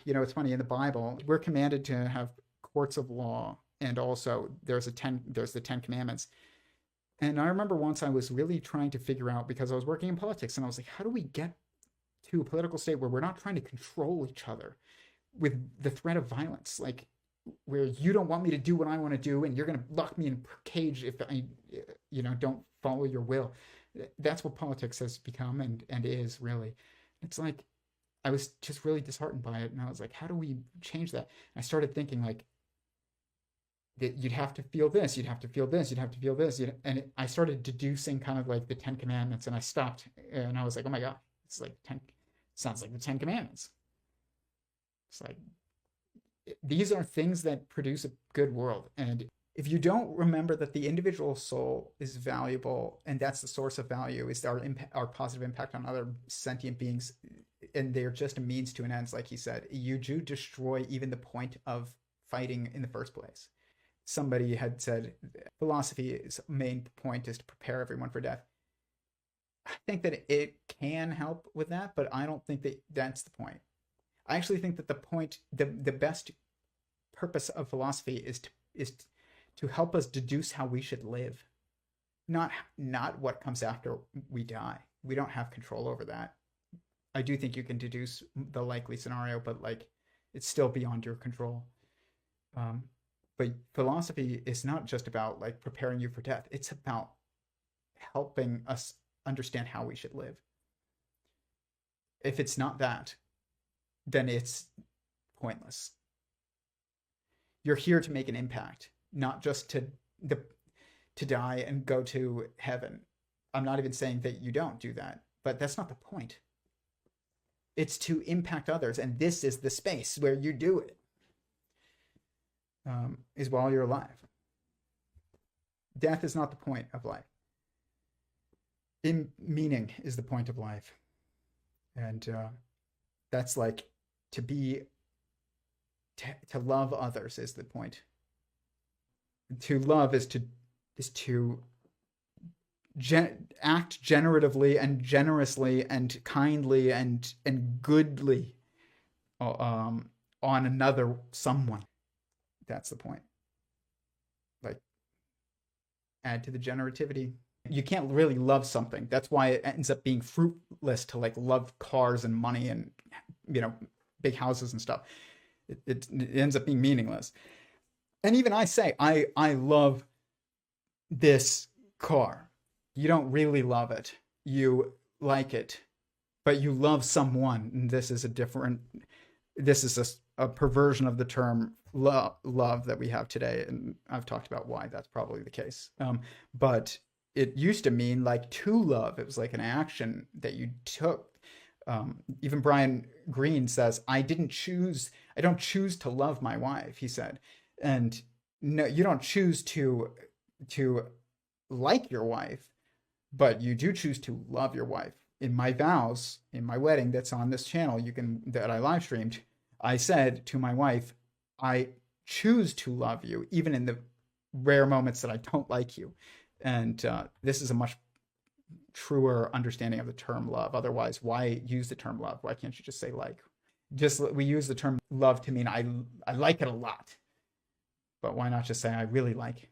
it's funny, in the Bible, we're commanded to have courts of law, and also there's the 10 Commandments. And I remember once I was really trying to figure out, because I was working in politics, and I was like, how do we get to a political state where we're not trying to control each other with the threat of violence, like where you don't want me to do what I want to do, and you're going to lock me in a cage if I, don't follow your will. That's what politics has become and is really. It's like, I was just really disheartened by it, and I was like, how do we change that? And I started thinking like, that you'd have to feel this, you'd have to feel this, you'd have to feel this, and I started deducing kind of like the 10 Commandments, and I stopped, and I was like, oh my God, it's like sounds like the 10 Commandments. It's like, these are things that produce a good world. And if you don't remember that the individual soul is valuable, and that's the source of value, is our positive impact on other sentient beings, and they're just a means to an end, like he said, you do destroy even the point of fighting in the first place. Somebody had said philosophy's main point is to prepare everyone for death. I think that it can help with that, but I don't think that that's the point. I actually think that the best purpose of philosophy is to help us deduce how we should live, not what comes after we die. We don't have control over that. I do think you can deduce the likely scenario, but like, it's still beyond your control. But philosophy is not just about like preparing you for death. It's about helping us understand how we should live. If it's not that, then it's pointless. You're here to make an impact, not just to die and go to heaven. I'm not even saying that you don't do that, but that's not the point. It's to impact others, and this is the space where you do it. Is while you're alive. Death is not the point of life. Meaning is the point of life. And that's like to love others is the point. To love is to act generatively and generously and kindly and goodly on another someone. That's the point. Like, add to the generativity. You can't really love something. That's why it ends up being fruitless to like love cars and money and big houses and stuff. It ends up being meaningless. And even I say I love this car. You don't really love it. You like it, but you love someone. And this is a perversion of the term love that we have today, and I've talked about why that's probably the case. But it used to mean like to love. It was like an action that you took. Even Brian Greene says, I don't choose to love my wife, he said. And no, you don't choose to like your wife, but you do choose to love your wife. In my vows, in my wedding that's on this channel, that I live streamed, I said to my wife, I choose to love you, even in the rare moments that I don't like you. And this is a much truer understanding of the term love. Otherwise, why use the term love? Why can't you just say like? We use the term love to mean I like it a lot. But why not just say I really like it?